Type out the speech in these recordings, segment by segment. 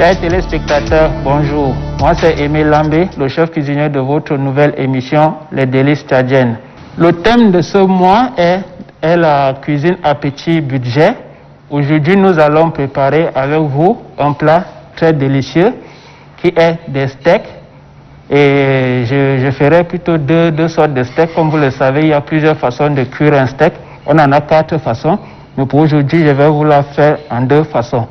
Chers téléspectateurs, bonjour. Moi c'est Aimé Lambé, le chef cuisinier de votre nouvelle émission Les Délices Tchadiennes. Le thème de ce mois est la cuisine à petit budget. Aujourd'hui, nous allons préparer avec vous un plat très délicieux qui est des steaks. Et je ferai plutôt deux sortes de steaks. Comme vous le savez, il y a plusieurs façons de cuire un steak. On en a 4 façons. Mais pour aujourd'hui, je vais vous la faire en 2 façons.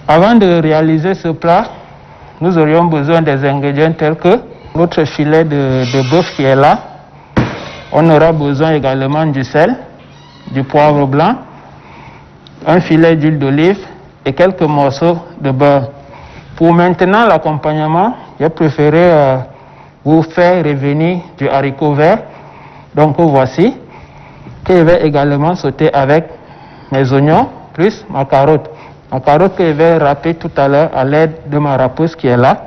Avant de réaliser ce plat, nous aurions besoin des ingrédients tels que notre filet de bœuf qui est là. On aura besoin également du sel, du poivre blanc, un filet d'huile d'olive et quelques morceaux de beurre. Pour maintenant l'accompagnement, j'ai préféré vous faire revenir du haricot vert. Donc voici, que je vais également sauter avec mes oignons plus ma carotte. Ma carotte que je vais râper tout à l'heure à l'aide de ma râpeuse qui est là.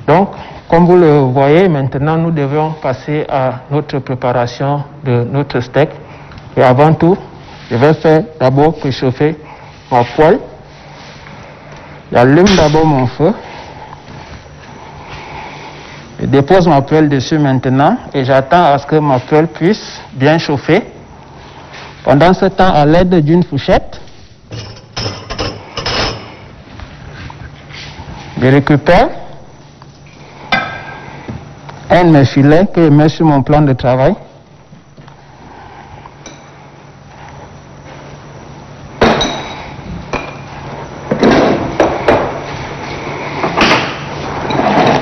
Donc, comme vous le voyez, maintenant nous devons passer à notre préparation de notre steak. Et avant tout, je vais faire d'abord préchauffer ma poêle. J'allume d'abord mon feu. Je dépose ma poêle dessus maintenant et j'attends à ce que ma poêle puisse bien chauffer. Pendant ce temps, à l'aide d'une fourchette, je récupère un de mes filets que je mets sur mon plan de travail.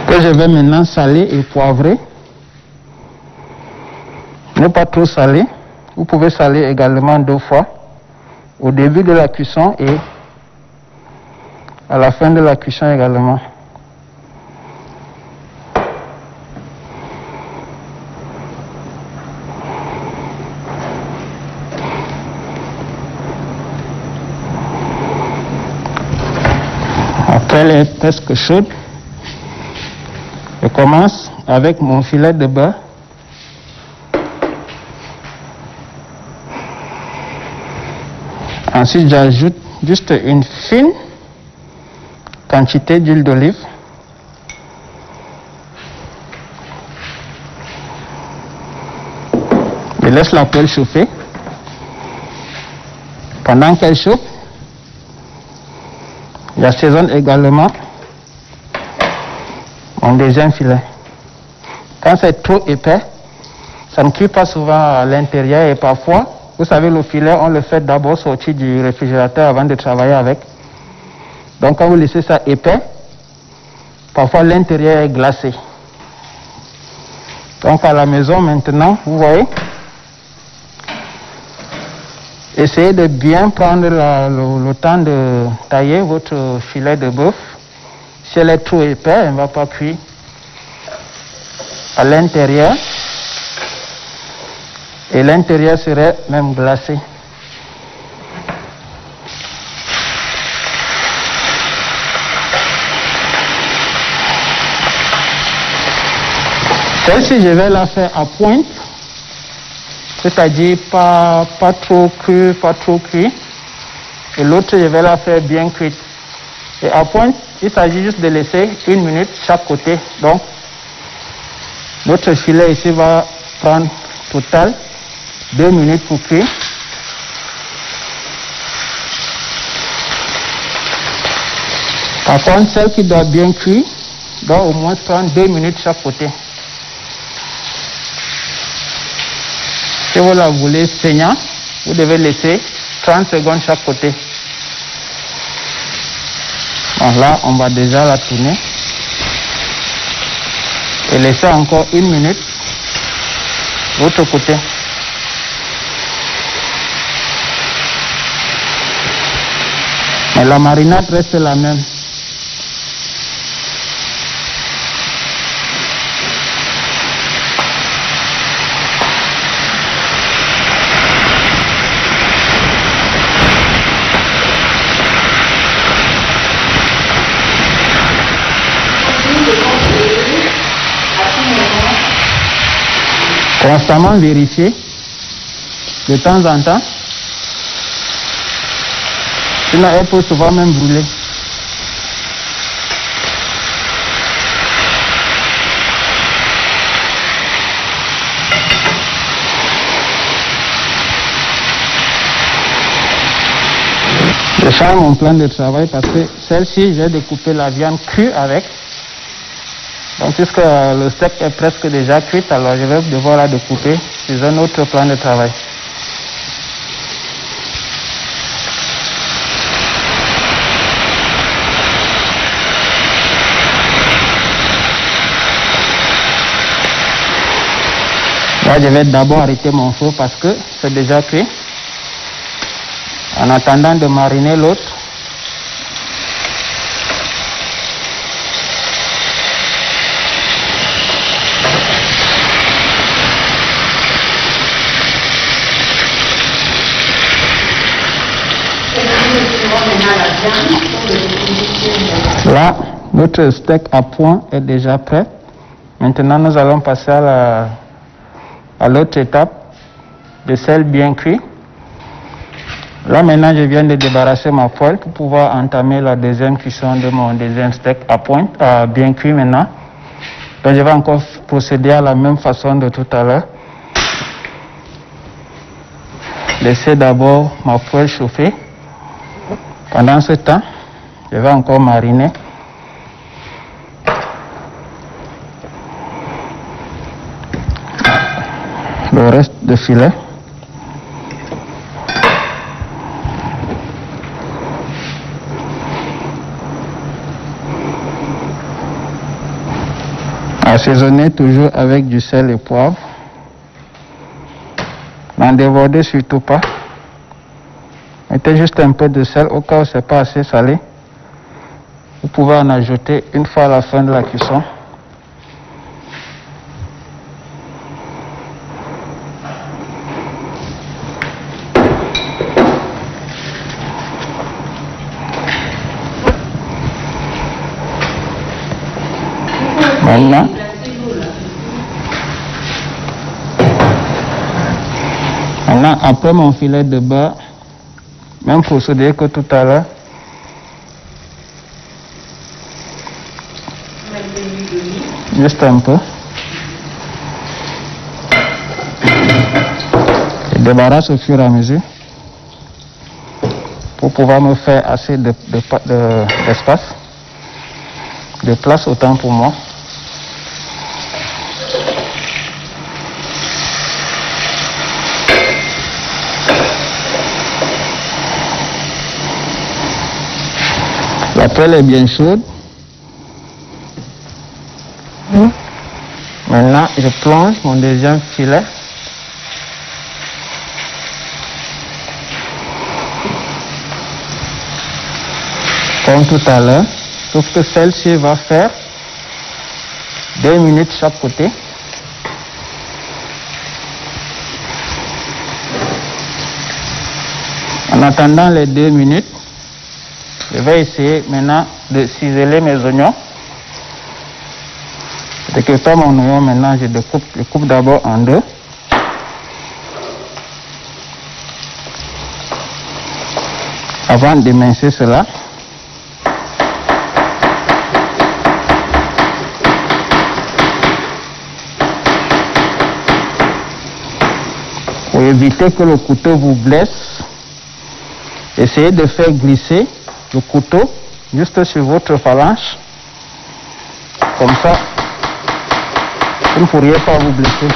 Que je vais maintenant saler et poivrer. Ne pas trop saler. Vous pouvez saler également 2 fois. Au début de la cuisson et à la fin de la cuisson également. Après, elle est presque chaude. Je commence avec mon filet de beurre. Ensuite, j'ajoute juste une fine quantité d'huile d'olive. Je laisse la poêle chauffer. Pendant qu'elle chauffe, j'assaisonne également mon deuxième filet. Quand c'est trop épais, ça ne cuit pas souvent à l'intérieur et parfois, vous savez, le filet, on le fait d'abord sortir du réfrigérateur avant de travailler avec. Donc quand vous laissez ça épais, parfois l'intérieur est glacé. Donc à la maison maintenant, vous voyez, essayez de bien prendre le temps de tailler votre filet de bœuf. Si elle est trop épais, elle ne va pas cuire à l'intérieur. Et l'intérieur serait même glacé. Celle-ci, je vais la faire à pointe, c'est-à-dire pas trop cru, pas trop cuit. Et l'autre, je vais la faire bien cuite. Et à pointe, il s'agit juste de laisser 1 minute chaque côté. Donc, notre filet ici va prendre total 2 minutes pour cuire. Par contre, celle qui doit bien cuire doit au moins prendre 2 minutes chaque côté. Si vous la voulez saignant, vous devez laisser 30 secondes chaque côté. Donc là, on va déjà la tourner. Et laisser encore 1 minute de l'autre côté. Mais la marinade reste la même. Constamment vérifier de temps en temps. Sinon, elle peut souvent même brûler. Je change mon plan de travail parce que celle-ci, j'ai découpé la viande crue avec. Donc, puisque le steak est presque déjà cuit, alors je vais devoir la découper sur un autre plan de travail. Là, je vais d'abord arrêter mon feu parce que c'est déjà cuit. En attendant de mariner l'autre. Là, notre steak à point est déjà prêt. Maintenant, nous allons passer à l'autre étape de sel bien cuit. Là, maintenant, je viens de débarrasser ma poêle pour pouvoir entamer la deuxième cuisson de mon deuxième steak à point, bien cuit maintenant. Donc, je vais encore procéder à la même façon de tout à l'heure. Laisser d'abord ma poêle chauffer. Pendant ce temps, je vais encore mariner. Le reste de filet. Assaisonner toujours avec du sel et poivre. N'en débordez surtout pas. Mettez juste un peu de sel au cas où ce n'est pas assez salé. Vous pouvez en ajouter une fois à la fin de la cuisson. Maintenant, après mon filet de beurre, même procédé que tout à l'heure. Juste un peu. Je débarrasse au fur et à mesure pour pouvoir me faire assez d'espace, de place autant pour moi. La poêle est bien chaude. Maintenant, je plonge mon deuxième filet. Comme tout à l'heure, sauf que celle-ci va faire 2 minutes chaque côté. En attendant les 2 minutes, je vais essayer maintenant de ciseler mes oignons. Dès que je fais mon oignon, maintenant je coupe d'abord en deux. Avant d'émincer cela. Pour éviter que le couteau vous blesse, essayez de faire glisser le couteau juste sur votre phalange. Comme ça, vous ne pourriez pas vous blesser.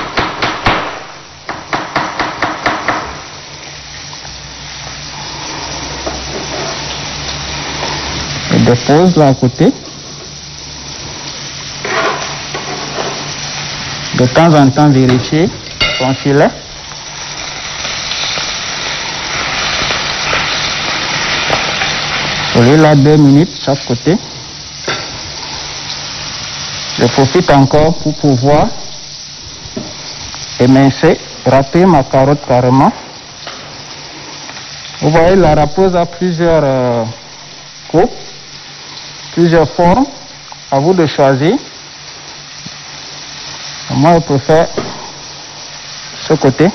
Je dépose là à côté. De temps en temps, vérifier son filet. Vous voyez là 2 minutes chaque côté. Je profite encore pour pouvoir émincer, râper ma carotte carrément. Vous voyez, la râpeuse a plusieurs coupes, plusieurs formes. À vous de choisir. Moi, je préfère ce côté.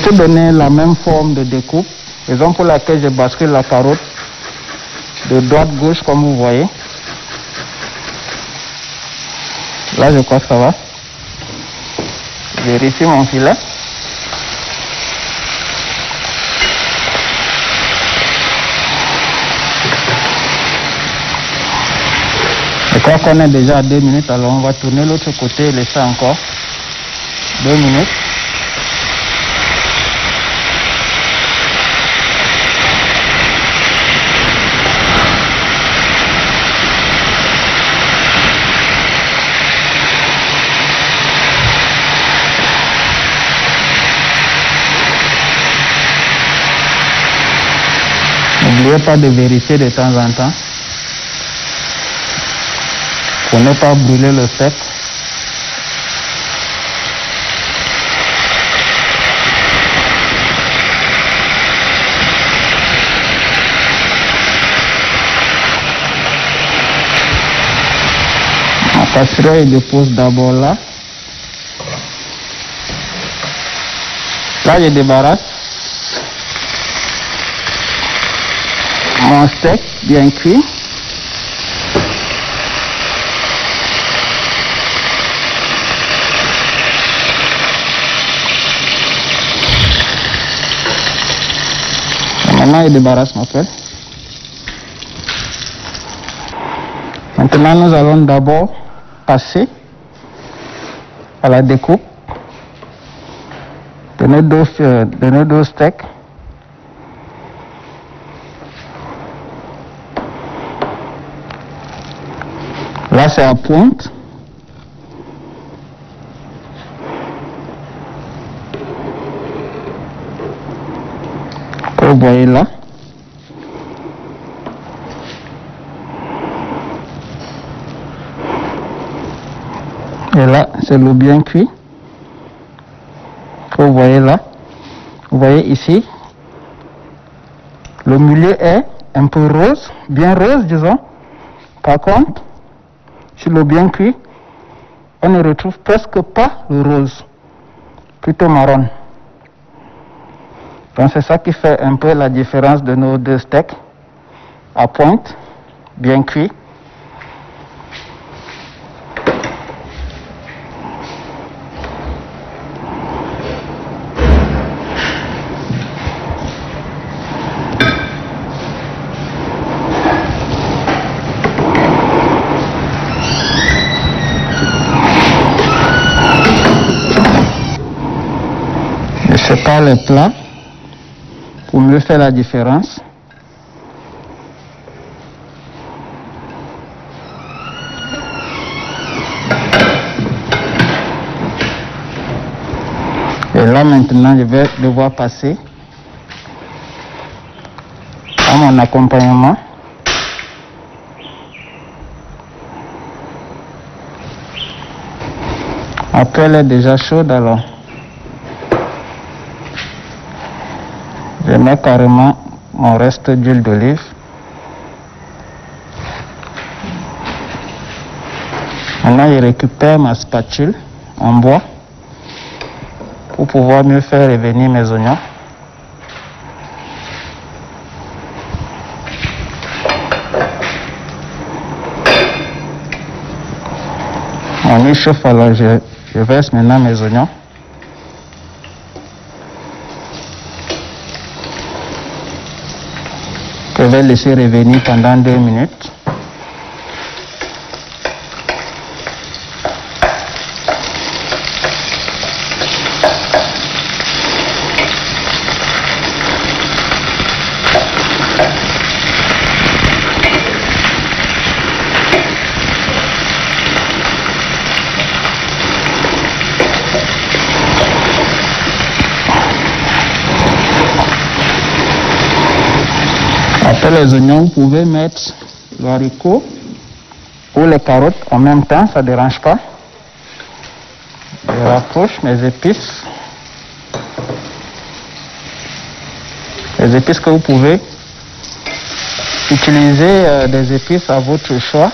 peux donner la même forme de découpe, raison pour laquelle je bascule la carotte de droite-gauche comme vous voyez. Là je crois que ça va. Je vérifie mon filet. Je crois qu'on est déjà à 2 minutes, alors on va tourner l'autre côté et laisser encore 2 minutes. N'oubliez pas de vérifier de temps en temps pour ne pas brûler le steak. Ma casserole, je dépose d'abord là. Là, je débarrasse mon steak bien cuit. Et maintenant, je débarrasse ma pelle. Maintenant, nous allons d'abord passer à la découpe de nos deux steaks. Là, c'est à pointe. Comme vous voyez là. Et là, c'est le bien cuit. Comme vous voyez là. Vous voyez ici. Le milieu est un peu rose, bien rose, disons. Par contre, sur le bien cuit, on ne retrouve presque pas le rose, plutôt marron. Donc c'est ça qui fait un peu la différence de nos deux steaks à pointe, bien cuits. Je sépare les plats pour mieux faire la différence. Et là maintenant, je vais devoir passer à mon accompagnement. Ma pelle est déjà chaude, alors je mets carrément mon reste d'huile d'olive. Maintenant, je récupère ma spatule en bois pour pouvoir mieux faire revenir mes oignons. Mon huile chauffe, alors je verse maintenant mes oignons. Je vais laisser revenir pendant 2 minutes. Après les oignons, vous pouvez mettre le haricot ou les carottes en même temps, ça ne dérange pas. Je rapproche mes épices. Les épices que vous pouvez utiliser, des épices à votre choix.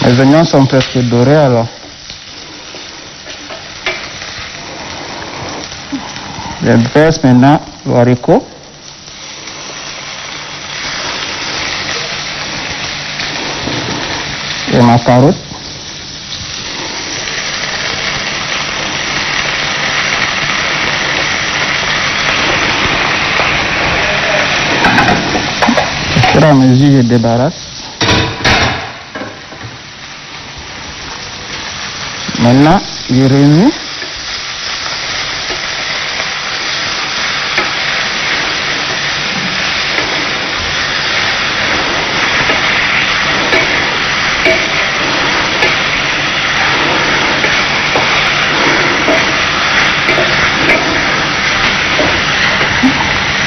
Les oignons sont presque dorés, alors Je verse maintenant le haricot. Et ma carotte. Au fur et à mesure, je débarrasse. Maintenant, je remue.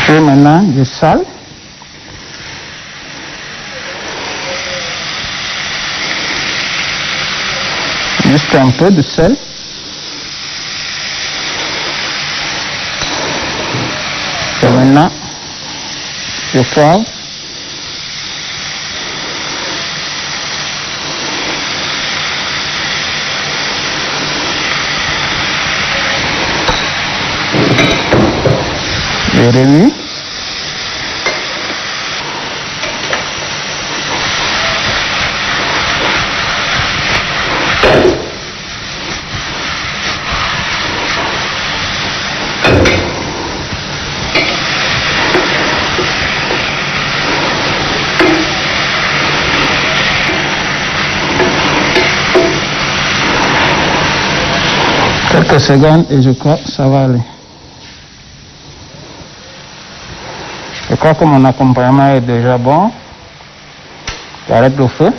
Et maintenant, je sale. Juste un peu de sel. Et maintenant, je poivre. Je remue. Quelques secondes et je crois que ça va aller. Je crois que mon accompagnement est déjà bon. J'arrête le feu.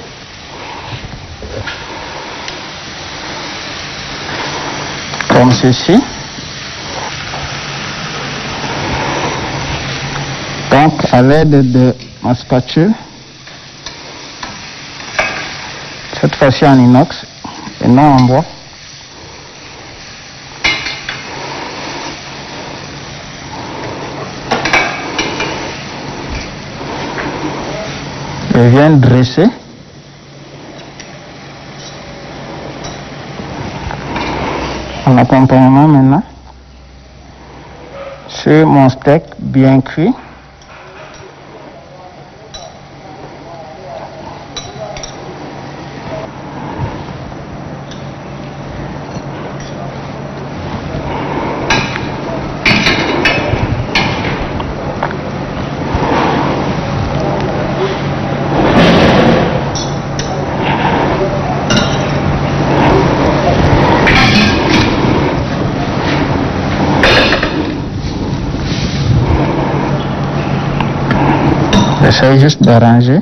Comme ceci. Donc, à l'aide de ma spatule, cette fois-ci en inox et non en bois, je viens dresser en accompagnement maintenant sur mon steak bien cuit. J'essaie juste d'arranger.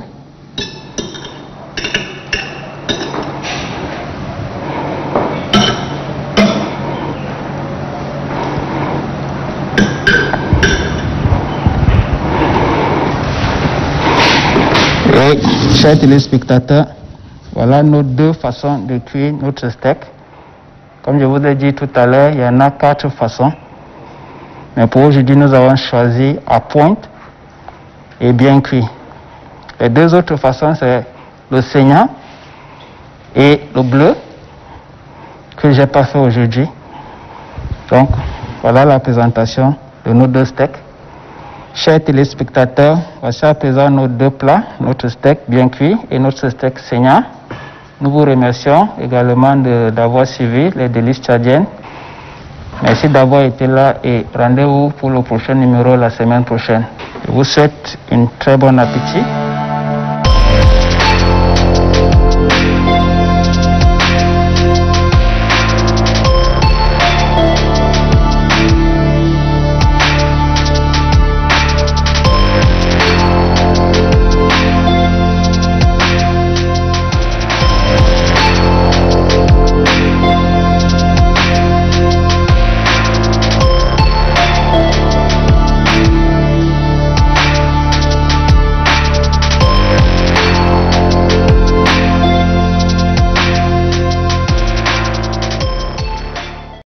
Et chers téléspectateurs, voilà nos deux façons de cuire notre steak. Comme je vous ai dit tout à l'heure, il y en a 4 façons. Mais pour aujourd'hui, nous avons choisi à pointe et bien cuit. Les 2 autres façons, c'est le saignant et le bleu que je n'ai pas fait aujourd'hui. Donc, voilà la présentation de nos 2 steaks. Chers téléspectateurs, voici à présent nos 2 plats, notre steak bien cuit et notre steak saignant. Nous vous remercions également d'avoir suivi les délices tchadiennes. Merci d'avoir été là et rendez-vous pour le prochain numéro la semaine prochaine. Je vous souhaite un très bon appétit.